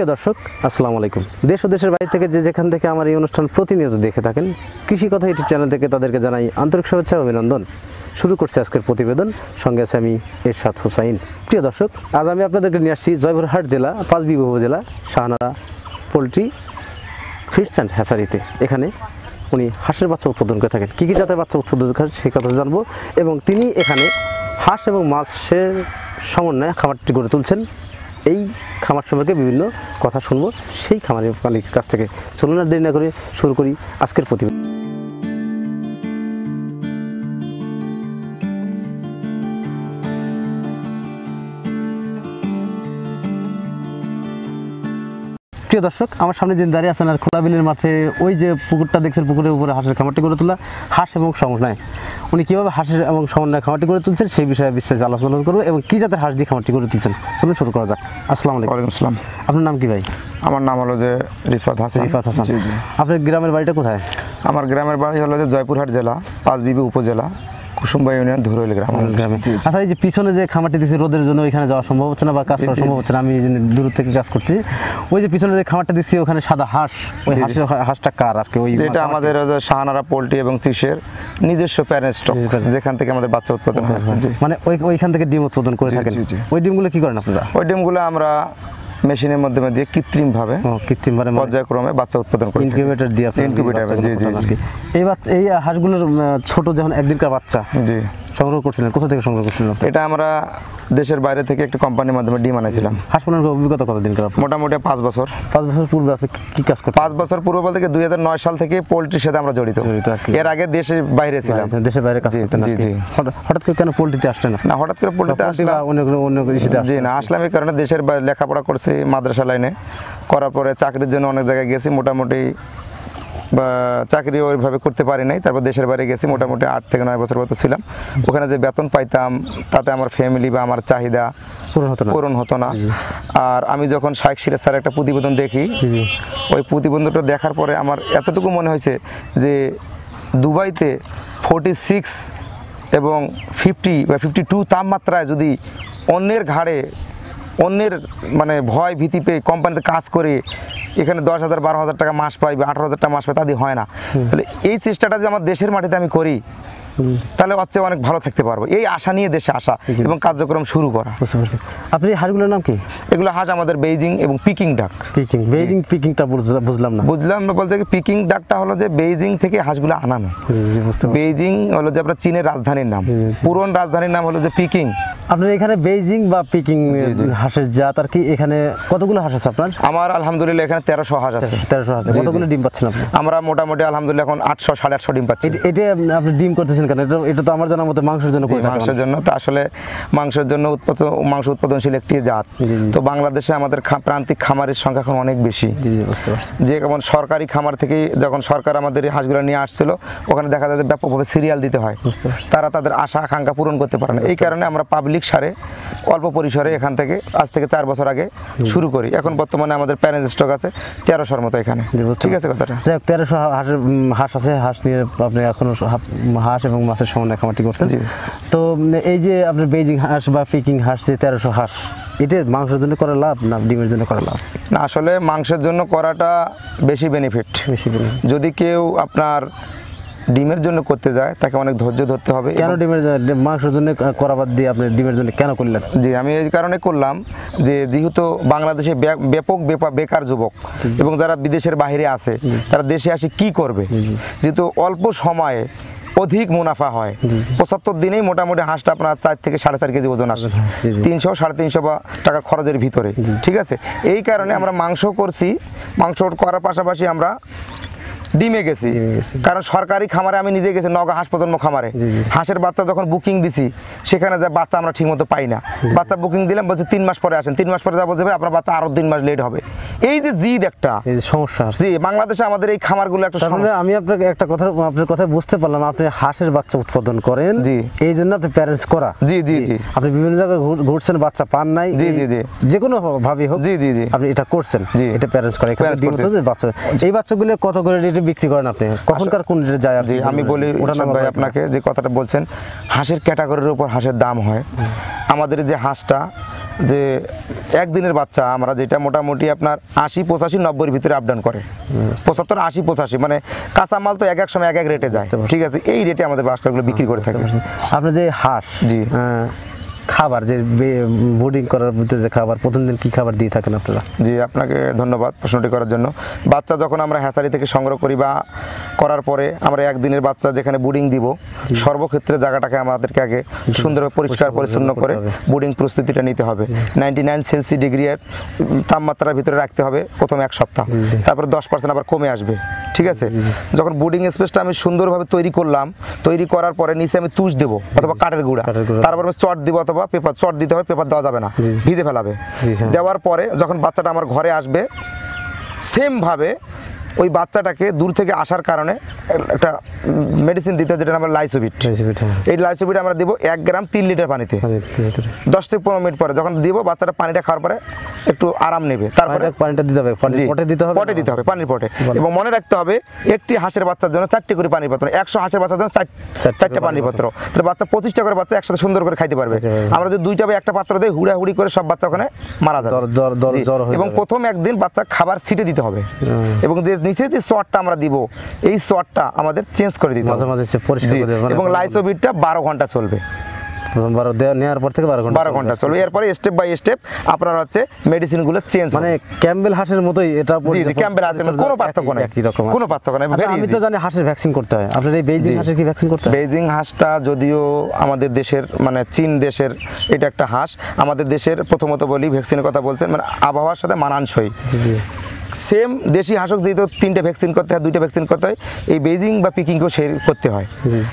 প্রিয় দর্শক আসসালামু আলাইকুম। দেশ ও দেশের বাইরে থেকে যেখান থেকে আমার এই অনুষ্ঠান প্রতিনিয়ত দেখে থাকেন, কৃষি কথা ইউটিউব চ্যানেল থেকে তাদেরকে জানাই আন্তরিক শুভেচ্ছা ও অভিনন্দন। শুরু করছি আজকের প্রতিবেদন, সঙ্গে আছে আমি এরশাদ হোসাইন। প্রিয় দর্শক, আজ আমি আপনাদেরকে নিয়ে আসছি জয়পুরহাট জেলা পাঁচবিবি উপজেলা শাহনারা পোলট্রি ফিডস অ্যান্ড হ্যাচারিতে। এখানে উনি হাঁসের বাচ্চা উৎপাদন করে থাকেন। কী কী জাতের বাচ্চা উৎপাদন করেন সেই কথা জানবো, এবং তিনি এখানে হাঁস এবং মাছের সমন্বয়ে খামারটি গড়ে তুলছেন। এই খামার সম্পর্কে বিভিন্ন কথা শুনবো সেই খামারের মালিকের কাছ থেকে। চলুন আর দেরি না করে শুরু করি আজকের প্রতিবেদন। প্রিয় দর্শক, আমার সামনে যে দাঁড়িয়ে আছেন আর খোলা বিলের মাঠে ওই যে পুকুরটা দেখছেন, পুকুরের উপরে হাঁসের খামারটি গড়ে তোলা, হাঁস এবং সমন্বয়। উনি কীভাবে হাঁসের এবং সমন্বয় খামারটি গড়ে তুলছেন সেই বিষয়ে বিস্তারিত আলোচনা করবো, এবং কী জাতের হাঁস দিয়ে খামারটি গড়ে তুলছেন। চলুন শুরু করা যাক। আসসালামু আলাইকুম। ওয়ালাইকুম আসসালাম। আপনার নাম কি ভাই? আমার নাম হলো যে রিফাত হাসান। রিফাত হাসান। আপনার গ্রামের বাড়িটা কোথায়? আমার গ্রামের বাড়ি হলো যে জয়পুরহাট জেলা পাঁচবিবি উপজেলা কুসুমবা ইউনিয়ন ধুরইল গ্রামে। আচ্ছা, এই যে পিছনে যে খামারটি দিচ্ছে রোদের জন্য ওইখানে যাওয়া সম্ভব হচ্ছে না বা কাজ করা সম্ভব হচ্ছে না, আমি দূর থেকে কাজ করছি। ওই যে পিছনে যে খামারটা দিচ্ছি ওখানে সাদা হাঁস, ওই হাঁসটা কার আর কি? ওই যেটা আমাদের শাহনারা পোল্ট্রি এবং চিসের নিজস্ব প্যারেন্ট স্টক, যেখান থেকে আমাদের বাচ্চা উৎপাদন হয়। মানে ওইখান থেকে ডিম উৎপাদন করে থাকেন। ওই ডিমগুলো কি করেন আপনারা? ওই ডিমগুলো আমরা মেশিনের মাধ্যমে দিয়ে কৃত্রিমভাবে পর্যায়ক্রমে বাচ্চা উৎপাদন করি, ইনকিউবেটর দিয়ে। এই হাঁসগুলোর ছোট যখন একদিনকার বাচ্চা জি সংগ্রহ করছিলেন, কোথা থেকে সংগ্রহ করছিলেন? এটা আমরা দেশের বাইরে থেকে একটা কোম্পানির মাধ্যমে ডিম আনাইছিলাম। হাঁস পালনের অভিজ্ঞতা কতদিন? মোটামুটি 5 বছর। 5 বছর পূর্বে আপনি কি কাজ করতেন? 5 বছর পূর্বে বলতে 2009 সাল থেকে পোল্ট্রির সাথে আমরা জড়িত। এর আগে দেশের বাইরে ছিলাম। দেশের বাইরে কাজ করতেন? জি জি। হঠাৎ করে কেন পোল্ট্রিতে আসলেন? না, হঠাৎ করে পোল্ট্রিতে আসলাম অন্য কিছুতে জি না, আসলাম এই কারণে দেশের বাইরে লেখাপড়া করছি মাদ্রাসা লাইনে, করার পরে চাকরির জন্য অনেক জায়গায় গেছি, মোটামুটি চাকরি ওইভাবে করতে পারি নাই। তারপর দেশের বাইরে গেছি, মোটামুটি 8 থেকে 9 বছর মতো ছিলাম। ওখানে যে বেতন পাইতাম তাতে আমার ফ্যামিলি বা আমার চাহিদা পূরণ হতো না। আর আমি যখন শাইখ সিরাজ স্যার একটা প্রতিবেদন দেখি, ওই প্রতিবেদনটা দেখার পরে আমার এতটুকু মনে হয়েছে যে দুবাইতে 46 এবং 50 বা 52 তাপমাত্রায় যদি অন্যের ঘাড়ে অন্যের মানে ভয় ভীতি পেয়ে কোম্পানিতে কাজ করে এখানে 10,000 12,000 টাকা মাস পাই বা 18,000 টাকা মাস পাই, তা দিয়ে হয় না। তাহলে এই চেষ্টাটা যে আমার দেশের মাটিতে আমি করি, তাহলে হচ্ছে অনেক ভালো থাকতে পারবো, এই আশা নিয়ে দেশে আসা এবং কার্যক্রম শুরু করা। বুঝতে পারছি। আপনি হাঁসগুলোর নাম কি? এগুলো হাঁস আমাদের বেইজিং এবং পিকিং ডাক। পিকিংটা বুঝলাম না। বুঝলাম বলতে পিকিং ডাকটা হলো যে বেইজিং থেকে হাঁসগুলো আনানো। বেইজিং হলো যে আপনার চীনের রাজধানীর নাম, পুরন রাজধানীর নাম হলো যে পিকিং। আপনার এখানে বেইজিং বা পিকিং হাঁসের জাত আর কি। এখানে কতগুলো হাঁস আছে আপনার? আমার আলহামদুলিল্লাহ এখানে 1300 হাঁস আছে। 1300 হাঁস। কতগুলো ডিম পাচ্ছেন আপনি? আমরা মোটামুটি আলহামদুলিল্লাহ এখন 800 850 ডিম পাচ্ছি। এটা আপনি ডিম করতেছেন কেন? এটা তো আমার জানার মতে মাংসের জন্য। মাংসের জন্য তো আসলে মাংসের জন্য মাংস উৎপাদনশীল একটি জাত। তো বাংলাদেশে আমাদের প্রান্তিক খামারের সংখ্যা এখন অনেক বেশি। যে যেমন সরকারি খামার থেকে যখন সরকার আমাদের এই হাঁসগুলো নিয়ে আসছিল, ওখানে দেখা যায় ব্যাপকভাবে সিরিয়াল দিতে হয়, তারা তাদের আশা আকাঙ্ক্ষা পূরণ করতে পারে না। এই কারণে আমরা পাবলিক সারে অল্প পরিসরে এখান থেকে আজ থেকে 4 বছর আগে শুরু করি। এখন বর্তমানে আমাদের প্যারেন্ট স্টক আছে 1300-র মতো এখানে। ঠিক আছে কথাটা? 1300 হাঁস আছে। হাঁস নিয়ে আপনি এখন হাঁস এবং মাছের সমন্বয় খামারটি করছেন। তো এই যে আপনার বেইজিং হাঁস বা পিকিং হাঁস, যে 1300 হাঁস, এটা মাংসের জন্য করা লাভ না ডিমের জন্য করা লাভ? না, আসলে মাংসের জন্য করাটা বেশি বেনিফিট। যদি কেউ আপনার ডিমের জন্য করতে যায়, তাকে অনেক ধৈর্য ধরতে হবে। কেন মাংসের জন্য করা বাদ দিয়ে আপনি ডিমের জন্য কেন করলেন? জি, আমি এই কারণে করলাম যে যেহেতু বাংলাদেশে ব্যাপক বেকার যুবক এবং যারা বিদেশের বাইরে আছে, তারা দেশে আসে কি করবে, যেহেতু অল্প সময়ে অধিক মুনাফা হয়। 75 দিনেই মোটামুটি হাঁসটা আপনার 4 থেকে 4.5 কেজি ওজন আসে, 300 350 টাকা খরচের ভিতরে। ঠিক আছে, এই কারণে আমরা মাংস করছি। মাংস করার পাশাপাশি আমরা ডিমে গেছি, কারণ সরকারি খামারে আমি নিজে গেছি, নওগাঁ হাঁস প্রজন্ম খামারে। হাঁসের বাচ্চা যখন বুকিং দিছি, সেখানে যা বাচ্চা আমরা ঠিক মতো পাই না। বাচ্চা বুকিং দিলাম, বলছে 3 মাস পরে আসেন। 3 মাস পরে যা বলছে ভাই আপনার বাচ্চা আরো 3 মাস লেট হবে। এই যে জিদ একটা সমস্যা। জি, বাংলাদেশে আমাদের এই খামারগুলো একটা সমস্যা। আমি আপনাকে একটা কথা, আপনার কথা বুঝতে পারলাম, আপনি হাঁসের বাচ্চা উৎপাদন করেন। জি, এই জন্য আপনি প্যারেন্টস করা। জি জি জি। আপনি বিভিন্ন জায়গায় ঘুরছেন, বাচ্চা পান নাই। জি জি জি। যে কোনো ভাবে হোক, জি জি জি, আপনি এটা করছেন। জি, এটা প্যারেন্টস করে। এখানে বাচ্চা, এই বাচ্চাগুলো কত করে রেটে বিক্রি করেন আপনি? কখনকার কোন রেটে যায়? জি, আমি বলি ভাই আপনাকে যে কথাটা বলছেন, হাঁসের ক্যাটাগরির উপর হাঁসের দাম হয়। আমাদের যে হাঁসটা যে একদিনের বাচ্চা আমরা যেটা মোটামুটি আপনার 80, 85, 90-এর ভিতরে আপ ডাউন করে, 75, 80, 85, মানে কাঁচামাল তো এক এক সময় এক এক রেটে যায়, ঠিক আছে, এই রেটে আমাদের বাচ্চাগুলো বিক্রি করে থাকে। আপনি যে হাঁস জি খাবার যে বোর্ডিং করার ভিতরে যে খাবার প্রতিদিন কি খাবার দিয়ে থাকেন আপনারা? জি আপনাকে ধন্যবাদ প্রশ্নটি করার জন্য। বাচ্চা যখন আমরা হ্যাচারি থেকে সংগ্রহ করি বা করার পরে আমরা একদিনের বাচ্চা যেখানে বোর্ডিং দিব, সর্বক্ষেত্রে জায়গাটাকে আমাদেরকে আগে সুন্দরভাবে পরিষ্কার পরিচ্ছন্ন করে বোর্ডিং প্রস্তুতিটা নিতে হবে। 99 ডিগ্রি তাপমাত্রার ভিতরে রাখতে হবে প্রথম 1 সপ্তাহ, তারপর 10% আবার কমে আসবে, ঠিক আছে। যখন বোর্ডিং স্পেসটা আমি সুন্দরভাবে তৈরি করলাম, তৈরি করার পরে নিচে আমি তুষ দেবো অথবা কাঠের গুঁড়া, তারপর আমি চট দিব অথবা পেপার, চট দিতে হবে, পেপার দেওয়া যাবে না, ভিজে ফেলাবে। দেওয়ার পরে যখন বাচ্চাটা আমার ঘরে আসবে, সেম ভাবে ওই বাচ্চাটাকে দূর থেকে আসার কারণে একটা মেডিসিন দিতে হয় যেটা আমরা লাইসোভিট। এই লাইসোভিট আমরা দিব 1 গ্রাম 3 লিটার পানিতে 10 থেকে 15 মিনিট পরে যখন দিব, বাচ্চাটা পানিটা খাওয়ার পরে একটু আরাম নেবে, তারপরে পানিটা দিতে হবে, পটে দিতে হবে, পটে দিতে হবে, পানির পটে। এবং মনে রাখতে হবে একটি হাঁসের বাচ্চার জন্য 4টি করে পানির পাত্র, 100 হাঁসের বাচ্চার জন্য 4টা পানির পাত্র, তাহলে বাচ্চা 25টা করে বাচ্চা একসাথে সুন্দর করে খাইতে পারবে। আমরা যদি 2টা বা 1টা পাত্র দেই, হুড়াহুড়ি করে সব বাচ্চা ওখানে মারা যাবে। এবং প্রথম একদিন বাচ্চা খাবার ছিটে দিতে হবে, এবং যে নিচে যে শটটা আমরা দিব, এই শটটা আমাদের চেঞ্জ করে দিতে হবে এবং লাইসোভিটটা 12 ঘন্টা চলবে। প্রথমবার নেওয়ার পর থেকে 12 ঘন্টা চলবে। এরপরে স্টেপ বাই স্টেপ আপনার হচ্ছে মেডিসিনগুলো চেঞ্জ, মানে ক্যাম্বেল হাঁসের মতোই এটা। জি ক্যাম্বেল হাঁসের কোনো পার্থক্য নাই, একই রকম, কোনো পার্থক্য নাই। আমি তো জানি হাঁসের ভ্যাকসিন করতে হয়, আপনার এই বেইজিং হাঁসের কি ভ্যাকসিন করতে হয়? বেইজিং হাঁসটা যদিও আমাদের দেশের মানে চীন দেশের এটা একটা হাঁস, আমাদের দেশের প্রথমত বলি ভ্যাকসিনের কথা বলছেন, মানে আবহাওয়ার সাথে মানানসই। সেম দেশি হাঁসক যেহেতু 3টে ভ্যাকসিন করতে হয়, 2টে ভ্যাকসিন করতে হয়, এই বেইজিং বা পিকিংকেও সেই করতে হয়।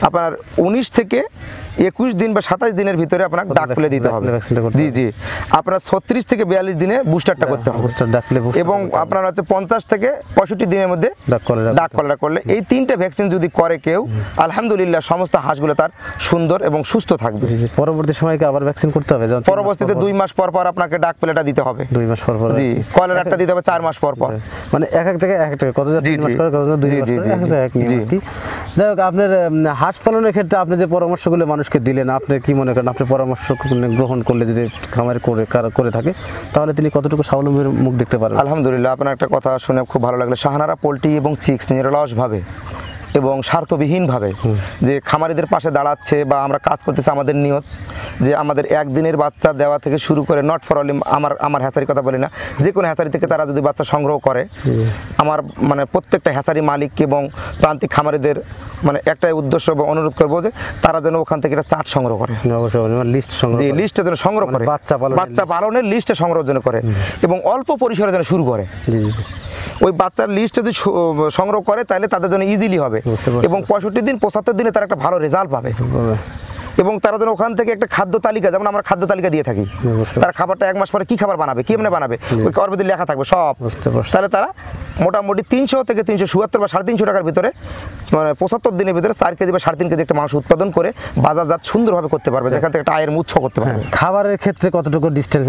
আপনার 19 থেকে 21 দিন বা 27 দিনের ভিতরে আপনার ডাক খুলে দিতে হবে। জি জি আপনার 36 থেকে 42 দিনে বুস্টারটা করতে হবে, এবং আপনার হচ্ছে 50 থেকে 65 দিনের মধ্যে ডাক কলেরা করলে, এই 3টে ভ্যাকসিন যদি করে কেউ, আলহামদুলিল্লাহ সমস্ত হাঁসগুলো তার সুন্দর এবং সুস্থ থাকবে। পরবর্তী সময় কি আবার ভ্যাকসিন করতে হবে? পরবর্তীতে 2 মাস পর পর আপনাকে ডাক প্লেটা দিতে হবে, 2 মাস পর পর। জি কলেরাটা দিতে হবে 4 মাস পর পর, মানে এক এক জায়গায় এক এক টাকা, কত 3 মাস করে, কত 2 মাস করে, এক জায়গায় এক নিয়ম কি। যাই হোক, আপনার হাঁস পালনের ক্ষেত্রে আপনি যে পরামর্শগুলো মানুষকে দিলেন, আপনি কি মনে করেন আপনি পরামর্শ গ্রহণ করলে যদি খামারে করে থাকে, তাহলে তিনি কতটুকু স্বাবলম্বীর মুখ দেখতে পারেন? আলহামদুলিল্লাহ, আপনার একটা কথা শুনে খুব ভালো লাগলো। শাহানারা পোলট্রি এবং চিক্স নিরলসভাবে এবং স্বার্থবিহীনভাবে যে খামারিদের পাশে দাঁড়াচ্ছে বা আমরা কাজ করতেছি, আমাদের নিয়ত যে আমাদের একদিনের বাচ্চা দেওয়া থেকে শুরু করে, নট ফর অনলি আমার হ্যাচারির কথা বলি না, যে কোনো হ্যাচারি থেকে তারা যদি বাচ্চা সংগ্রহ করে, আমার মানে প্রত্যেকটা হ্যাচারি মালিক এবং প্রান্তিক খামারিদের মানে একটাই উদ্দেশ্য এবং অনুরোধ করবো যে তারা যেন ওখান থেকে একটা চার্ট সংগ্রহ করে, লিস্টে যেন সংগ্রহ করে, বাচ্চা পালনের লিস্টে সংগ্রহ যেন করে এবং অল্প পরিসরে যেন শুরু করে। ওই বাচ্চার লিস্ট যদি সংগ্রহ করে তাহলে তাদের জন্য ইজিলি হবে, এবং 65 দিন 75 দিনে তারা একটা ভালো রেজাল্ট পাবে। এবং তারা যেন ওখান থেকে একটা খাদ্য তালিকা, যেমন আমরা খাদ্য তালিকা দিয়ে থাকি, তারা খাবারটা 1 মাস পরে কি খাবার বানাবে, কি এমনি বানাবে, ওই খাবার ভিতরে লেখা থাকবে সব। তাহলে তারা মোটামুটি 300 থেকে 377 বা 350 টাকার ভিতরে, মানে 75 দিনের ভিতরে 4 কেজি বা 3.5 কেজি একটা মাংস উৎপাদন করে বাজারজাত সুন্দরভাবে করতে পারবে, যেখান থেকে একটা আয়ের উৎস করতে পারবে। খাবারের ক্ষেত্রে কতটুকু ডিস্টেন্স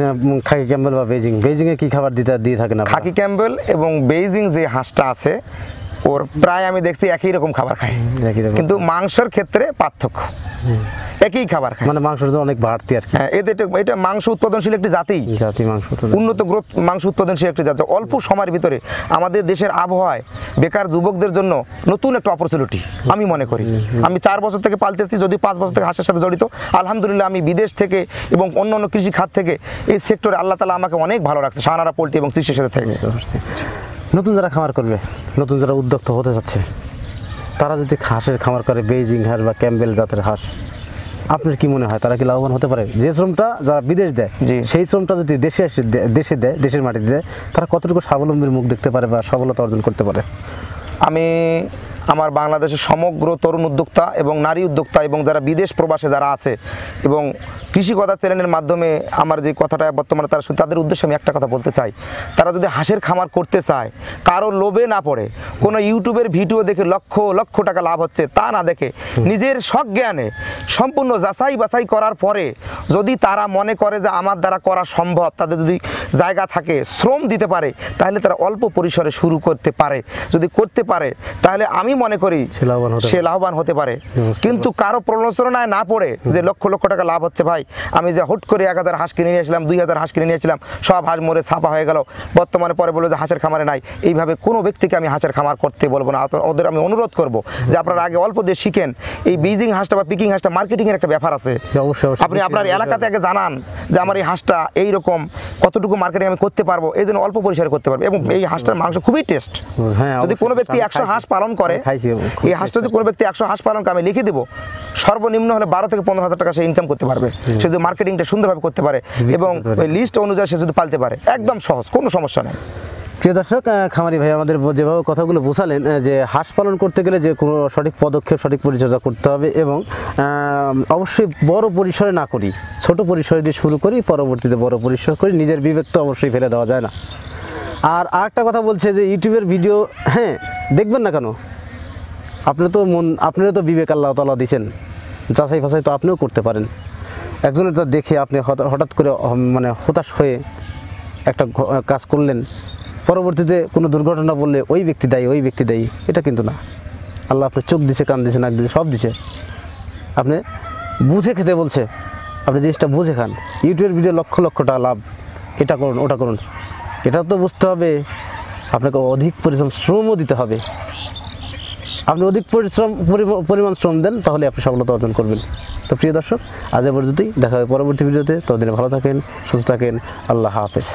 খাকি ক্যাম্বেল বা বেইজিংয়ে কি খাবার দিয়ে থাকেন? খাকি ক্যাম্বেল এবং বেইজিং যে হাঁসটা আছে, ওর প্রায় আমি দেখছি একই রকম খাবার খায়, কিন্তু মাংসের ক্ষেত্রে পার্থক্য, একই খাবার খায়, মানে মাংসের অনেক বাড়তি আর কি। হ্যাঁ, এটা মাংস উৎপাদনশীল একটি জাতি, উন্নত গ্রোথ মাংস উৎপাদনশীল একটি জাতি। অল্প সময়ের ভিতরে আমাদের দেশের আবহাওয়ায় বেকার যুবকদের জন্য নতুন একটা অপরচুনিটি আমি মনে করি। আমি 4 বছর থেকে পালতেছি, যদি 5 বছর থেকে হাঁসের সাথে জড়িত। আলহামদুলিল্লাহ, আমি বিদেশ থেকে এবং অন্যান্য কৃষি খাত থেকে এই সেক্টরে আল্লাহ তাআলা আমাকে অনেক ভালো রাখছে, শাহানারা পোল্ট্রি এবং কৃষির সাথে থেকে। নতুন যারা খামার করবে, নতুন যারা উদ্যোক্তা হতে যাচ্ছে, তারা যদি হাঁসের খামার করে, বেইজিং হাঁস বা ক্যাম্বেল জাতের হাঁস, আপনার কি মনে হয় তারা কি লাভবান হতে পারে? যে শ্রমটা যারা বিদেশ দেয়, সেই শ্রমটা যদি দেশে দেয়, দেশের মাটিতে দেয়, তারা কতটুকু স্বাবলম্বীর মুখ দেখতে পারে বা সফলতা অর্জন করতে পারে? আমি আমার বাংলাদেশের সমগ্র তরুণ উদ্যোক্তা এবং নারী উদ্যোক্তা এবং যারা বিদেশ প্রবাসে যারা আছে এবং কৃষি কথা চ্যানেলের মাধ্যমে আমার যে কথাটা বর্তমানে তারা শুনে, তাদের উদ্দেশ্যে আমি একটা কথা বলতে চাই। তারা যদি হাঁসের খামার করতে চায়, কারো লোভে না পড়ে, কোনো ইউটিউবের ভিডিও দেখে লক্ষ লক্ষ টাকা লাভ হচ্ছে তা না দেখে, নিজের সজ্ঞানে সম্পূর্ণ যাচাই বাছাই করার পরে যদি তারা মনে করে যে আমার দ্বারা করা সম্ভব, তাদের যদি জায়গা থাকে, শ্রম দিতে পারে, তাহলে তারা অল্প পরিসরে শুরু করতে পারে। যদি করতে পারে তাহলে আমি মনে করি সে লাভবান হতে পারে। কিন্তু কারো প্রলোচনায় না পড়ে যে লক্ষ লক্ষ টাকা লাভ হচ্ছে, ভাই আমি যে হুট করে 1000 হাঁস কিনে নিয়ে আসলাম, 2000 হাঁস কিনে নিয়েছিলাম, সব হাঁস মরে ছাপা হয়ে গেল, বর্তমানে পরে বলবো যে হাঁসের খামারে নাই। এইভাবে কোনো ব্যক্তিকে আমি হাঁসের খামার করতে বলবো না। ওদের আমি অনুরোধ করব যে আপনারা আগে অল্প দিয়ে শিখেন। এই বিজিং হাঁসটা বা পিকিং হাঁসটা মার্কেটিংয়ের একটা ব্যাপার আছে। আপনি আপনার এলাকাতে আগে জানান যে আমার এই হাঁসটা এইরকম, কতটুকু মার্কেটিং আমি করতে পারবো, এই জন্য অল্প পরিসরে করতে পারবো। এবং এই হাঁসটার মাংস খুবই টেস্ট। যদি কোনো ব্যক্তি 100 হাঁস পালন করে, এই হাঁসটা যদি কোনো ব্যক্তি 100 হাঁস পালন করে, আমি লিখে দেবো সর্বনিম্ন হলে 12 থেকে 15 হাজার টাকা সে ইনকাম করতে পারবে। সে যদি মার্কেটিংটা সুন্দরভাবে করতে পারে এবং ওই লিস্ট অনুযায়ী সে যদি পালতে পারে, একদম সহজ, কোনো সমস্যা নেই। প্রিয় দর্শক, খামারি ভাই আমাদের যেভাবে কথাগুলো বোঝালেন যে হাঁস পালন করতে গেলে যে কোনো সঠিক পদক্ষেপ, সঠিক পরিচর্যা করতে হবে এবং অবশ্যই বড় পরিসরে না করি, ছোট পরিসরে দিয়ে শুরু করি, পরবর্তীতে বড় পরিসর করি। নিজের বিবেক তো অবশ্যই ফেলে দেওয়া যায় না। আর আরেকটা কথা বলছে যে ইউটিউবের ভিডিও, হ্যাঁ দেখবেন না কেন, আপনারা তো বিবেক আল্লাহ তাআলা দিয়েছেন, যাচাই ফাঁচাই তো আপনিও করতে পারেন। একজনের তো দেখে আপনি হঠাৎ করে মানে হতাশ হয়ে একটা কাজ করলেন, পরবর্তীতে কোনো দুর্ঘটনা বললে ওই ব্যক্তি দায়ী, এটা কিন্তু না। আল্লাহ আপনার চোখ দিছে, কান দিছে, নাক দিছে, সব দিছে। আপনি বুঝে খেতে বলছে, আপনি জিনিসটা বুঝে খান। ইউটিউবের ভিডিও লক্ষ লক্ষ টাকা লাভ, এটা করুন ওটা করুন, এটা তো বুঝতে হবে আপনাকে অধিক শ্রমও দিতে হবে। আপনি অধিক পরিমাণ শ্রম দেন, তাহলে আপনি সফলতা অর্জন করবেন। তো প্রিয় দর্শক, আজ এ পর্যন্তই, দেখা হবে পরবর্তী ভিডিওতে। ততদিনে ভালো থাকেন, সুস্থ থাকেন, আল্লাহ হাফেজ।